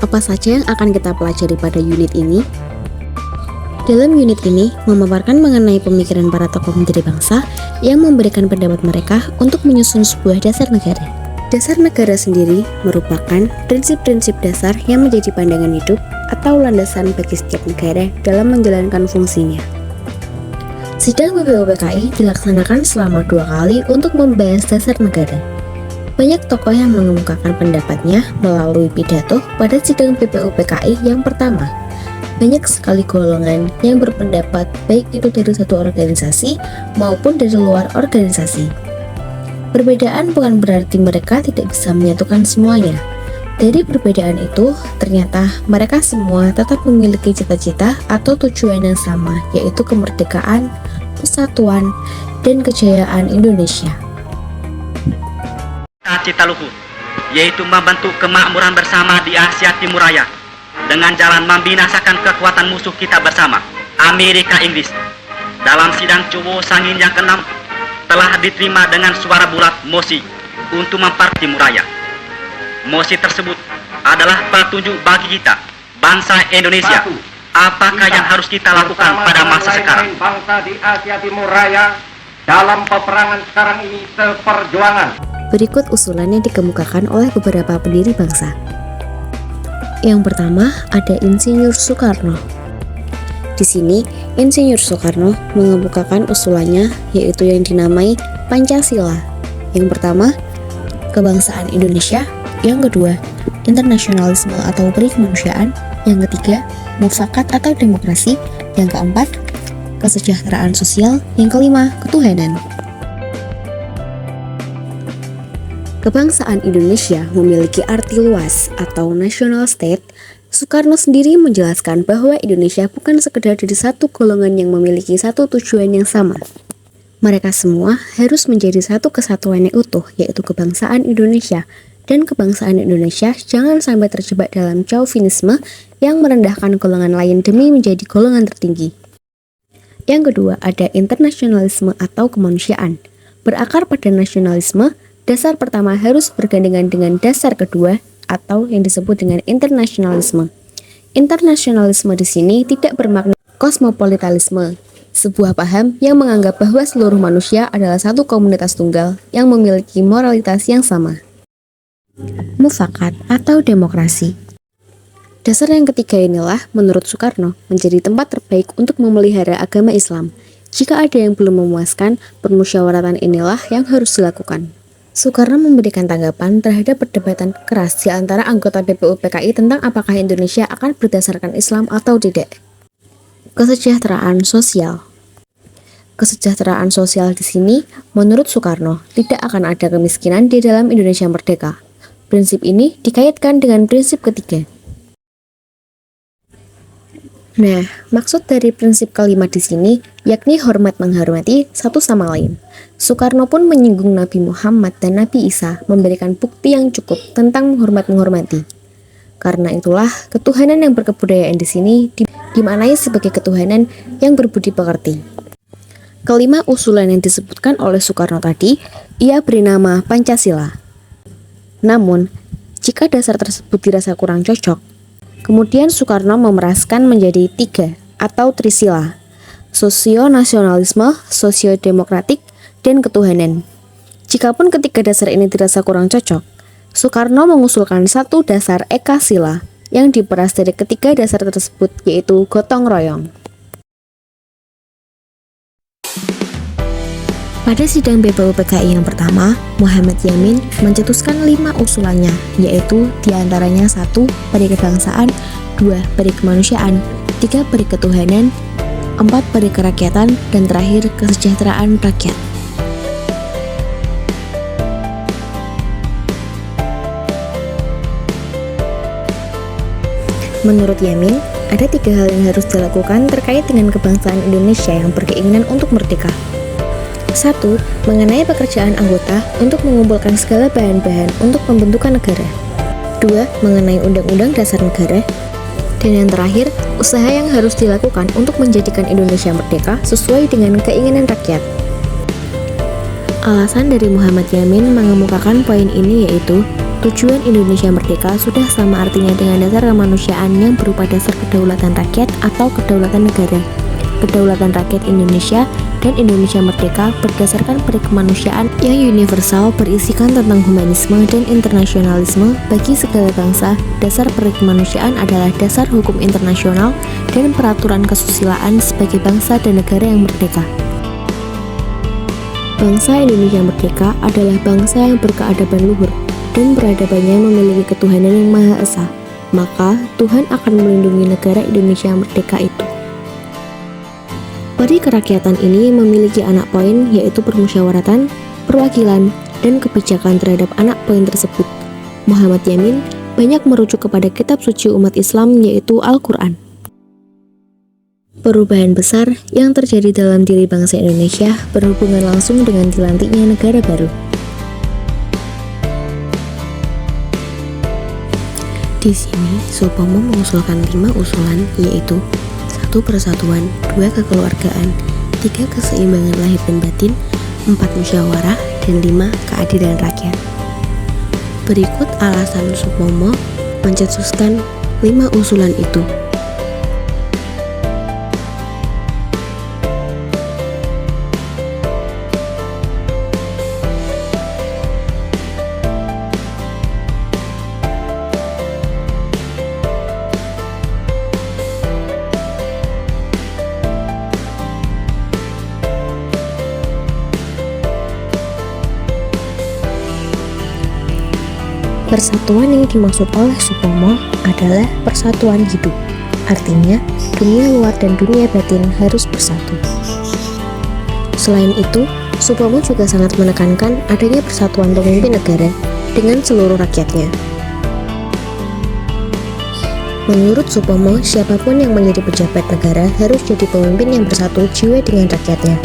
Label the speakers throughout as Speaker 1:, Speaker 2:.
Speaker 1: Apa saja yang akan kita pelajari pada unit ini? Dalam unit ini, memaparkan mengenai pemikiran para tokoh pendiri bangsa yang memberikan pendapat mereka untuk menyusun sebuah dasar negara. Dasar negara sendiri merupakan prinsip-prinsip dasar yang menjadi pandangan hidup atau landasan bagi setiap negara dalam menjalankan fungsinya. Sidang BPUPKI dilaksanakan selama 2 kali untuk membahas dasar negara. Banyak tokoh yang mengemukakan pendapatnya melalui pidato pada sidang BPUPKI yang pertama. Banyak sekali golongan yang berpendapat baik itu dari satu organisasi maupun dari luar organisasi. Perbedaan bukan berarti mereka tidak bisa menyatukan semuanya. Dari perbedaan itu, ternyata mereka semua tetap memiliki cita-cita atau tujuan yang sama, yaitu kemerdekaan, persatuan, dan kejayaan Indonesia.
Speaker 2: Cita luhur, yaitu membentuk kemakmuran bersama di Asia Timur Raya dengan jalan membinasakan kekuatan musuh kita bersama, Amerika Inggris. Dalam sidang Cowo Sangin yang ke-6 telah diterima dengan suara bulat mosi untuk memperkuat Timur Raya. Mosi tersebut adalah petunjuk bagi kita, bangsa Indonesia. Apakah yang harus kita lakukan pada masa sekarang?
Speaker 3: Bangsa di Asia Timur Raya dalam peperangan sekarang ini seperjuangan.
Speaker 1: Berikut usulan yang dikemukakan oleh beberapa pendiri bangsa. Yang pertama ada Insinyur Soekarno. Di sini, Insinyur Soekarno mengemukakan usulannya yaitu yang dinamai Pancasila. Yang pertama, kebangsaan Indonesia. Yang kedua, internasionalisme atau peri kemanusiaan. Yang ketiga, mufakat atau demokrasi. Yang keempat, kesejahteraan sosial. Yang kelima, ketuhanan. Kebangsaan Indonesia memiliki arti luas atau national state. Soekarno sendiri menjelaskan bahwa Indonesia bukan sekedar dari satu golongan yang memiliki satu tujuan yang sama. Mereka semua harus menjadi satu kesatuan yang utuh, yaitu kebangsaan Indonesia. Dan kebangsaan Indonesia jangan sampai terjebak dalam chauvinisme yang merendahkan golongan lain demi menjadi golongan tertinggi. Yang kedua ada internasionalisme atau kemanusiaan. Berakar pada nasionalisme, dasar pertama harus bergandengan dengan dasar kedua atau yang disebut dengan internasionalisme. Internasionalisme di sini tidak bermakna kosmopolitanisme, sebuah paham yang menganggap bahwa seluruh manusia adalah satu komunitas tunggal yang memiliki moralitas yang sama. Mufakat atau demokrasi. Dasar yang ketiga inilah menurut Soekarno menjadi tempat terbaik untuk memelihara agama Islam. Jika ada yang belum memuaskan, permusyawaratan inilah yang harus dilakukan. Soekarno memberikan tanggapan terhadap perdebatan keras di antara anggota BPUPKI tentang apakah Indonesia akan berdasarkan Islam atau tidak. Kesejahteraan sosial. Kesejahteraan sosial di sini, menurut Soekarno, tidak akan ada kemiskinan di dalam Indonesia merdeka. Prinsip ini dikaitkan dengan prinsip ketiga. Nah, maksud dari prinsip kelima di sini yakni hormat menghormati satu sama lain. Soekarno pun menyinggung Nabi Muhammad dan Nabi Isa, memberikan bukti yang cukup tentang menghormati. Karena itulah ketuhanan yang berkebudayaan di sini dimaknai sebagai ketuhanan yang berbudi pekerti. Kelima usulan yang disebutkan oleh Soekarno tadi, ia beri nama Pancasila. Namun, jika dasar tersebut dirasa kurang cocok, kemudian Soekarno memeraskan menjadi 3 atau trisila, sosio-nasionalisme, sosio-demokratik, dan ketuhanan. Jikapun ketiga dasar ini dirasa kurang cocok, Soekarno mengusulkan satu dasar ekasila yang diperas dari ketiga dasar tersebut, yaitu gotong royong. Pada sidang BPUPKI yang pertama, Muhammad Yamin mencetuskan 5 usulannya, yaitu diantaranya 1. Peri kebangsaan, 2. Peri kemanusiaan, 3. Peri ketuhanan, 4. Peri kerakyatan, dan terakhir kesejahteraan rakyat. Menurut Yamin, ada 3 hal yang harus dilakukan terkait dengan kebangsaan Indonesia yang berkeinginan untuk merdeka. 1. Mengenai pekerjaan anggota untuk mengumpulkan segala bahan-bahan untuk pembentukan negara. 2. Mengenai Undang-Undang Dasar Negara. Dan yang terakhir, usaha yang harus dilakukan untuk menjadikan Indonesia merdeka sesuai dengan keinginan rakyat. Alasan dari Muhammad Yamin mengemukakan poin ini yaitu Tujuan Indonesia merdeka sudah sama artinya dengan dasar kemanusiaan yang berupa dasar kedaulatan rakyat atau kedaulatan negara. Kedaulatan rakyat Indonesia dan Indonesia merdeka berdasarkan peri kemanusiaan yang universal berisikan tentang humanisme dan internasionalisme bagi segala bangsa. Dasar peri kemanusiaan adalah dasar hukum internasional dan peraturan kesusilaan sebagai bangsa dan negara yang merdeka. Bangsa Indonesia merdeka adalah bangsa yang berkeadaban luhur dan peradabannya memiliki ketuhanan yang Maha Esa. Maka Tuhan akan melindungi negara Indonesia merdeka itu. Peri kerakyatan ini memiliki anak poin, yaitu permusyawaratan, perwakilan, dan kebijakan terhadap anak poin tersebut. Muhammad Yamin banyak merujuk kepada kitab suci umat Islam, yaitu Al-Quran. Perubahan besar yang terjadi dalam diri bangsa Indonesia berhubungan langsung dengan dilantiknya negara baru. Di sini, Supomo mengusulkan 5 usulan, yaitu 1. Persatuan, 2. Kekeluargaan, 3. Keseimbangan lahir dan batin, 4. Musyawarah, dan 5. Keadilan rakyat. Berikut alasan Supomo mencetuskan 5 usulan itu. Persatuan yang dimaksud oleh Supomo adalah persatuan hidup. Artinya, dunia luar dan dunia batin harus bersatu. Selain itu, Supomo juga sangat menekankan adanya persatuan pemimpin negara dengan seluruh rakyatnya. Menurut Supomo, siapapun yang menjadi pejabat negara harus jadi pemimpin yang bersatu jiwa dengan rakyatnya.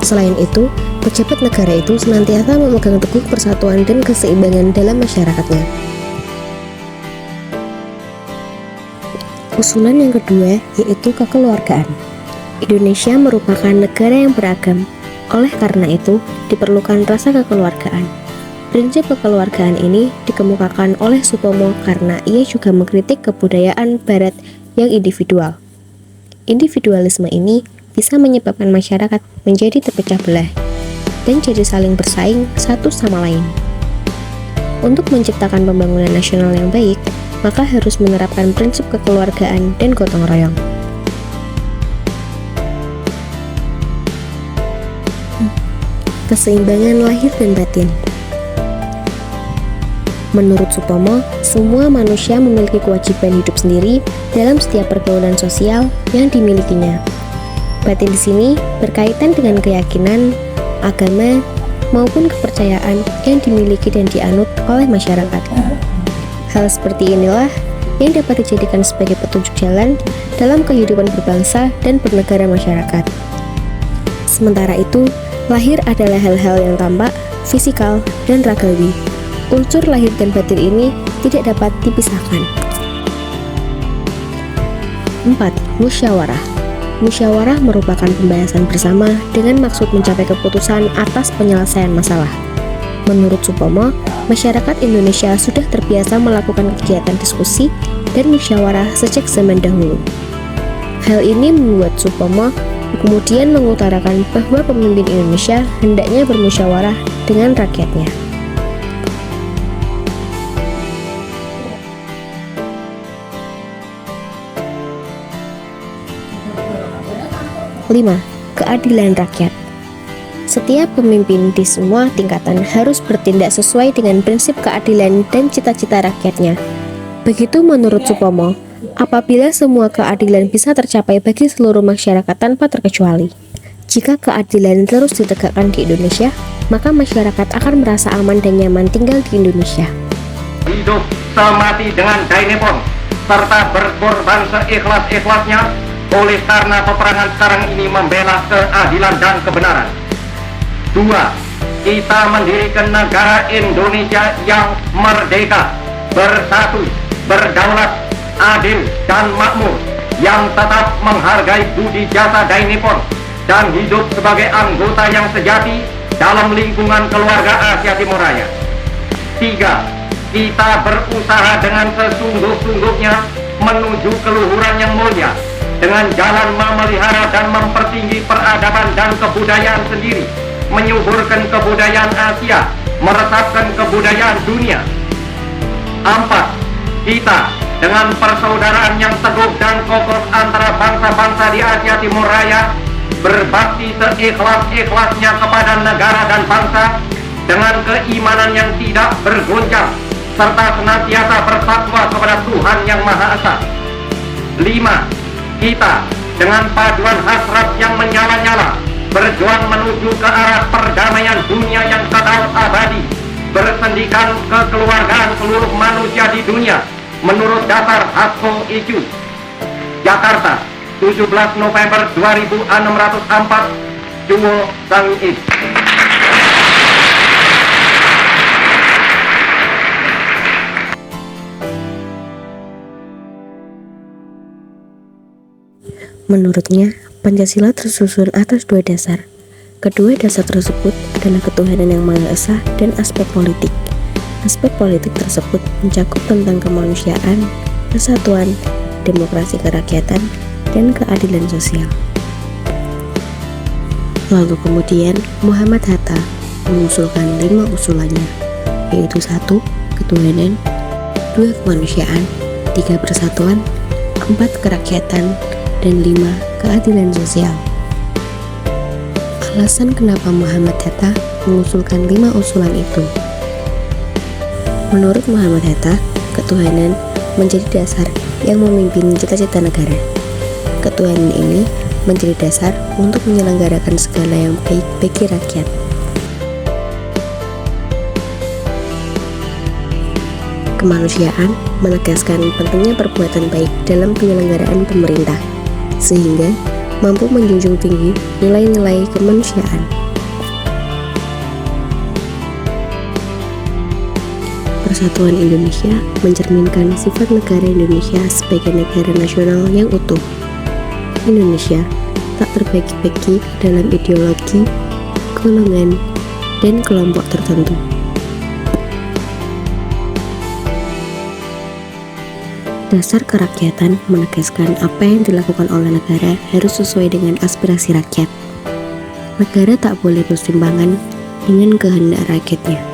Speaker 1: Selain itu, pejabat negara itu senantiasa memegang teguh persatuan dan keseimbangan dalam masyarakatnya. Usulan yang kedua yaitu kekeluargaan. Indonesia merupakan negara yang beragam, oleh karena itu diperlukan rasa kekeluargaan. Prinsip kekeluargaan ini dikemukakan oleh Supomo karena ia juga mengkritik kebudayaan Barat yang individual. Individualisme ini bisa menyebabkan masyarakat menjadi terpecah belah dan jadi saling bersaing satu sama lain. Untuk menciptakan pembangunan nasional yang baik, maka harus menerapkan prinsip kekeluargaan dan gotong royong. Keseimbangan lahir dan batin. Menurut Supomo, semua manusia memiliki kewajiban hidup sendiri dalam setiap pergaulan sosial yang dimilikinya. Batin di sini berkaitan dengan keyakinan, agama, maupun kepercayaan yang dimiliki dan dianut oleh masyarakat. Hal seperti inilah yang dapat dijadikan sebagai petunjuk jalan dalam kehidupan berbangsa dan bernegara masyarakat. Sementara itu, lahir adalah hal-hal yang tampak, fisikal, dan ragawi. Unsur lahir dan batin ini tidak dapat dipisahkan. 4. Musyawarah. Musyawarah merupakan pembahasan bersama dengan maksud mencapai keputusan atas penyelesaian masalah. Menurut Supomo, masyarakat Indonesia sudah terbiasa melakukan kegiatan diskusi dan musyawarah sejak zaman dahulu. Hal ini membuat Supomo kemudian mengutarakan bahwa pemimpin Indonesia hendaknya bermusyawarah dengan rakyatnya. Kelima, keadilan rakyat. Setiap pemimpin di semua tingkatan harus bertindak sesuai dengan prinsip keadilan dan cita-cita rakyatnya. Begitu menurut Supomo, apabila semua keadilan bisa tercapai bagi seluruh masyarakat tanpa terkecuali. Jika keadilan terus ditegakkan di Indonesia, maka masyarakat akan merasa aman dan nyaman tinggal di Indonesia.
Speaker 3: Hidup semati dengan Dainepon, serta berkorban seikhlas-ikhlasnya oleh karena peperangan sekarang ini membela keadilan dan kebenaran. 2. Kita mendirikan negara Indonesia yang merdeka, bersatu, berdaulat, adil, dan makmur, yang tetap menghargai budi jasa Dainepon dan hidup sebagai anggota yang sejati dalam lingkungan keluarga Asia Timur Raya. 3. kita berusaha dengan sesungguh-sungguhnya menuju keluhuran yang mulia dengan jalan memelihara dan mempertinggi peradaban dan kebudayaan sendiri, menyuburkan kebudayaan Asia, meresapkan kebudayaan dunia. 4. Kita dengan persaudaraan yang teguh dan kokoh antara bangsa-bangsa di Asia Timur Raya berbakti seikhlas-ikhlasnya kepada negara dan bangsa dengan keimanan yang tidak bergoncang serta senantiasa bertakwa kepada Tuhan Yang Maha Esa. 5. Kita dengan paduan hasrat yang menyala-nyala berjuang menuju ke arah perdamaian dunia yang kekal abadi, bersendikan kekeluargaan seluruh manusia di dunia menurut dasar Hasko IQ. Jakarta, 17 November 2604, Cuwo Sang Is.
Speaker 1: Menurutnya, Pancasila tersusun atas dua dasar. Kedua dasar tersebut adalah ketuhanan yang Maha Esa dan aspek politik. Aspek politik tersebut mencakup tentang kemanusiaan, persatuan, demokrasi kerakyatan, dan keadilan sosial. Lalu kemudian Muhammad Hatta mengusulkan 5 usulannya, yaitu 1. Ketuhanan, 2. Kemanusiaan, 3. Persatuan, 4. Kerakyatan, dan 5. Keadilan sosial. Alasan kenapa Muhammad Hatta mengusulkan 5 usulan itu. Menurut Muhammad Hatta, ketuhanan menjadi dasar yang memimpin cita-cita negara. Ketuhanan ini menjadi dasar untuk menyelenggarakan segala yang baik bagi rakyat. Kemanusiaan menegaskan pentingnya perbuatan baik dalam penyelenggaraan pemerintah, sehingga mampu menjunjung tinggi nilai-nilai kemanusiaan. Persatuan Indonesia mencerminkan sifat negara Indonesia sebagai negara nasional yang utuh. Indonesia tak terbagi-bagi dalam ideologi, golongan, dan kelompok tertentu. Dasar kerakyatan menegaskan apa yang dilakukan oleh negara harus sesuai dengan aspirasi rakyat. Negara tak boleh berseimbangan dengan kehendak rakyatnya.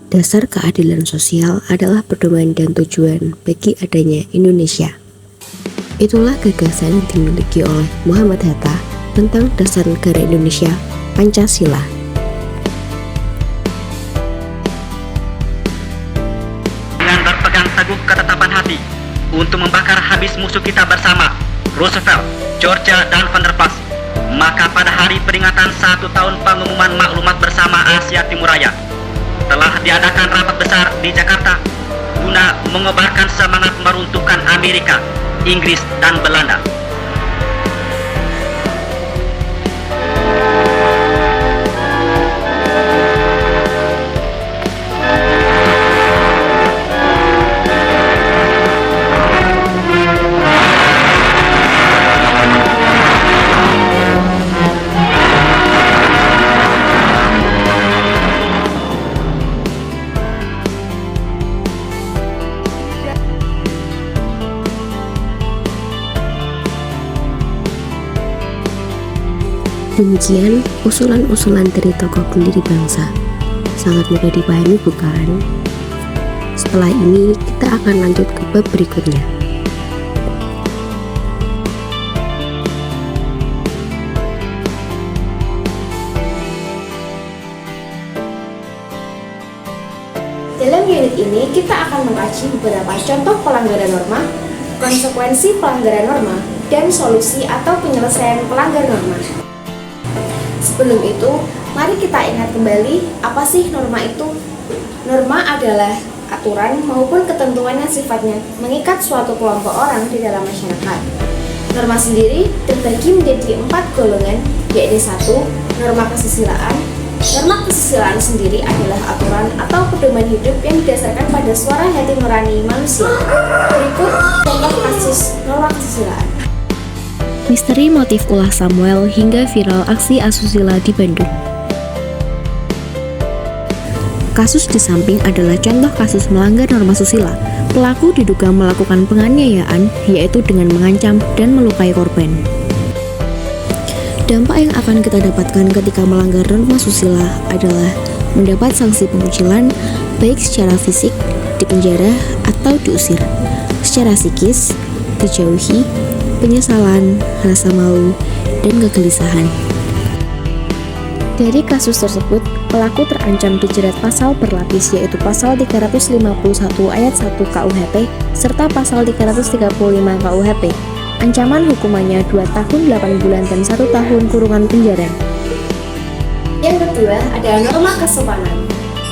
Speaker 1: Dasar keadilan sosial adalah pedoman dan tujuan bagi adanya Indonesia. Itulah gagasan yang dimiliki oleh Muhammad Hatta tentang dasar negara Indonesia, Pancasila.
Speaker 2: Dengan berpegang teguh ketetapan hati untuk membakar habis musuh kita bersama, Roosevelt, Georgia, dan Vanderplas, maka pada hari peringatan 1 tahun pengumuman maklumat bersama Asia Timur Raya, telah diadakan rapat besar di Jakarta guna mengobarkan semangat meruntuhkan Amerika, Inggris, dan Belanda.
Speaker 1: Demikian usulan-usulan dari tokoh pendiri bangsa. Sangat mudah dipahami bukan? Setelah ini kita akan lanjut ke bab berikutnya. Dalam unit ini kita akan mengkaji beberapa contoh pelanggaran norma, konsekuensi pelanggaran norma, dan solusi atau penyelesaian pelanggar norma. Sebelum itu, mari kita ingat kembali apa sih norma itu. Norma adalah aturan maupun ketentuan yang sifatnya mengikat suatu kelompok orang di dalam masyarakat. Norma sendiri terbagi menjadi 4 golongan, yaitu 1. Norma kesusilaan. Norma kesusilaan sendiri adalah aturan atau pedoman hidup yang didasarkan pada suara hati nurani manusia. Berikut contoh kasus norma kesusilaan. misteri motif ulah Samuel hingga viral aksi asusila di Bandung. Kasus di samping adalah contoh kasus melanggar norma susila. Pelaku diduga melakukan penganiayaan, yaitu dengan mengancam dan melukai korban. Dampak yang akan kita dapatkan ketika melanggar norma susila adalah mendapat sanksi pengucilan, baik secara fisik, dipenjara, atau diusir. Secara psikis, dijauhi, penyesalan, rasa malu, dan kegelisahan. Dari kasus tersebut, pelaku terancam dijerat pasal berlapis, yaitu pasal 351 ayat 1 KUHP serta pasal 335 KUHP. Ancaman hukumannya 2 tahun 8 bulan dan 1 tahun kurungan penjara. Yang kedua adalah norma kesopanan.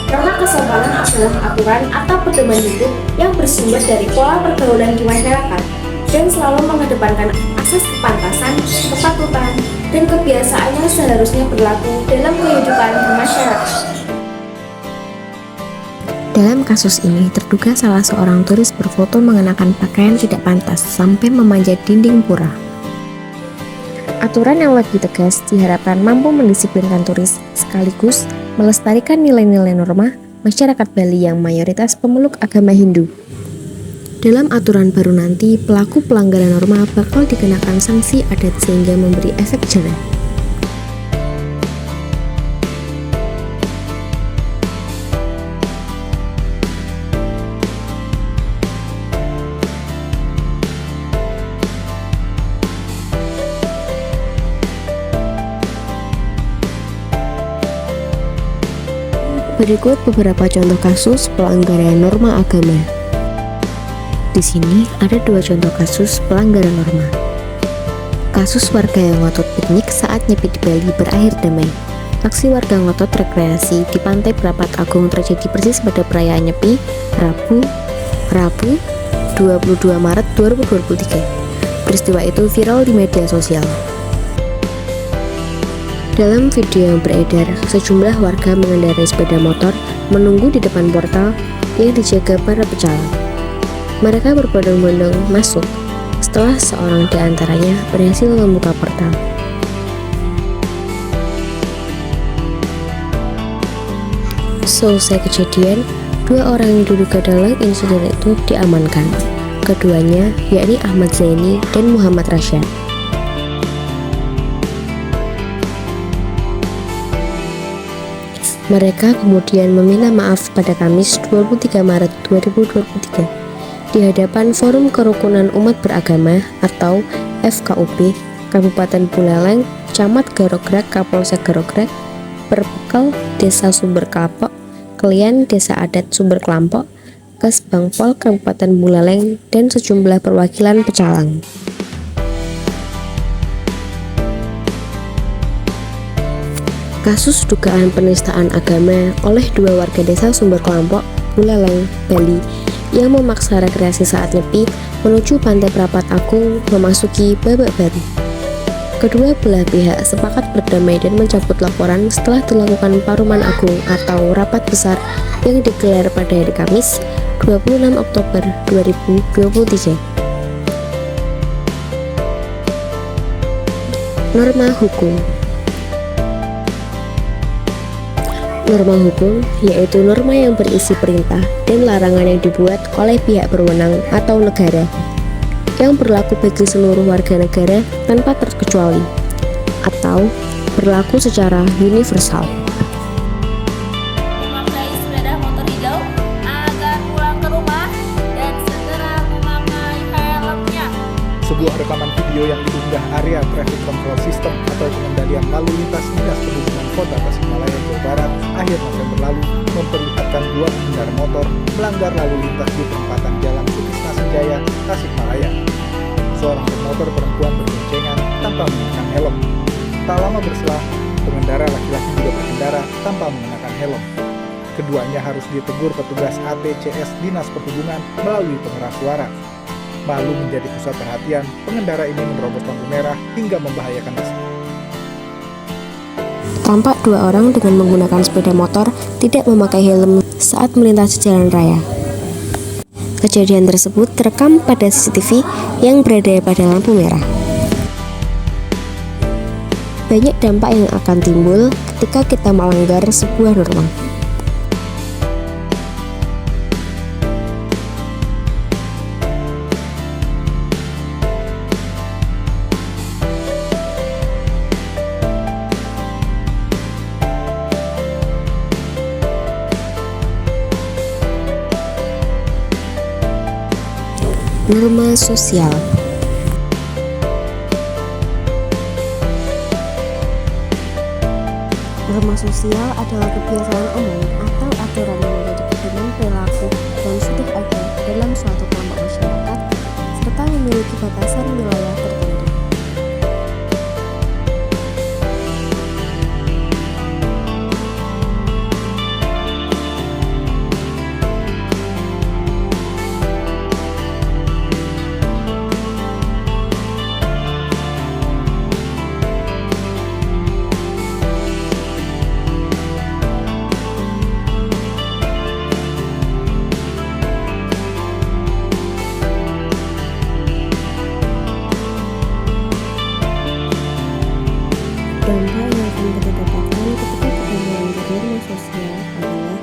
Speaker 1: Norma kesopanan adalah aturan atau pedoman hidup yang bersumber dari pola pergaulan di masyarakat dan selalu mengedepankan asas kepantasan, kepatutan, dan kebiasaan yang seharusnya berlaku dalam kehidupan masyarakat. Dalam kasus ini, terduga salah seorang turis berfoto mengenakan pakaian tidak pantas sampai memanjat dinding pura. Aturan yang lebih tegas diharapkan mampu mendisiplinkan turis, sekaligus melestarikan nilai-nilai norma masyarakat Bali yang mayoritas pemeluk agama Hindu. Dalam aturan baru nanti, pelaku pelanggaran norma bakal dikenakan sanksi adat sehingga memberi efek jera. Berikut beberapa contoh kasus pelanggaran norma agama. Di sini ada 2 contoh kasus pelanggaran norma. Kasus warga yang ngotot piknik saat nyepi di Bali berakhir damai. Aksi warga ngotot rekreasi di Pantai Prapat Agung terjadi persis pada perayaan Nyepi, Rabu 22 Maret 2023. Peristiwa itu viral di media sosial. Dalam video yang beredar, sejumlah warga mengendarai sepeda motor menunggu di depan portal yang dijaga para pecalang. Mereka berbondong-bondong masuk setelah seorang di antaranya berhasil membuka portal. Selesai kejadian, 2 orang yang diduga dalam insiden itu diamankan. Keduanya yakni Ahmad Zaini dan Muhammad Rasya. Mereka kemudian meminta maaf pada Kamis 23 Maret 2023 di hadapan Forum Kerukunan Umat Beragama atau FKUB Kabupaten Buleleng, Camat Garograg, Kapolsek Garograg, Perpekel Desa Sumber Kelapok, Kelian Desa Adat Sumber Kelampok, Kesbangpol Kabupaten Buleleng, dan sejumlah perwakilan pecalang. Kasus dugaan penistaan agama oleh 2 warga desa Sumber Kelampok, Buleleng, Bali yang memaksa rekreasi saat nyepi menuju Pantai Prapat Agung memasuki babak baru. Kedua belah pihak sepakat berdamai dan mencabut laporan setelah dilakukan Paruman Agung atau rapat besar yang digelar pada hari Kamis 26 Oktober 2023. Norma hukum. Norma hukum yaitu norma yang berisi perintah dan larangan yang dibuat oleh pihak berwenang atau negara yang berlaku bagi seluruh warga negara tanpa terkecuali atau berlaku secara universal.
Speaker 4: Memakai sepeda motor hijau agar pulang ke rumah dan segera memakai helmnya.
Speaker 5: Sebuah rekaman video yang diunggah area Traffic Control System atau pengendalian lalu lintas Dinas Perhubungan Kota Tasikmalaya, Jawa Barat akhir November lalu memperlihatkan 2 pengendara motor melanggar lalu lintas di perempatan Jalan Sutisna Senjaya, Tasikmalaya. Seorang pemotor perempuan berboncengan tanpa mengenakan helm. Tak lama berselang, pengendara laki-laki juga berkendara tanpa mengenakan helm. Keduanya harus ditegur petugas ATCS Dinas Perhubungan melalui pengeras suara. Malu menjadi pusat perhatian, pengendara ini menerobos lampu merah hingga membahayakan diri.
Speaker 1: Tampak 2 orang dengan menggunakan sepeda motor tidak memakai helm saat melintasi jalan raya. Kejadian tersebut terekam pada CCTV yang berada pada lampu merah. banyak dampak yang akan timbul ketika kita melanggar sebuah norma. Norma sosial. Norma sosial adalah kebiasaan umum atau aturan yang menjadi pedoman perilaku dan sudah ada dalam suatu kelompok masyarakat serta memiliki batasan wilayah tertentu. Dampak yang akan kita dapatkan ketika kita melanggar norma sosial adalah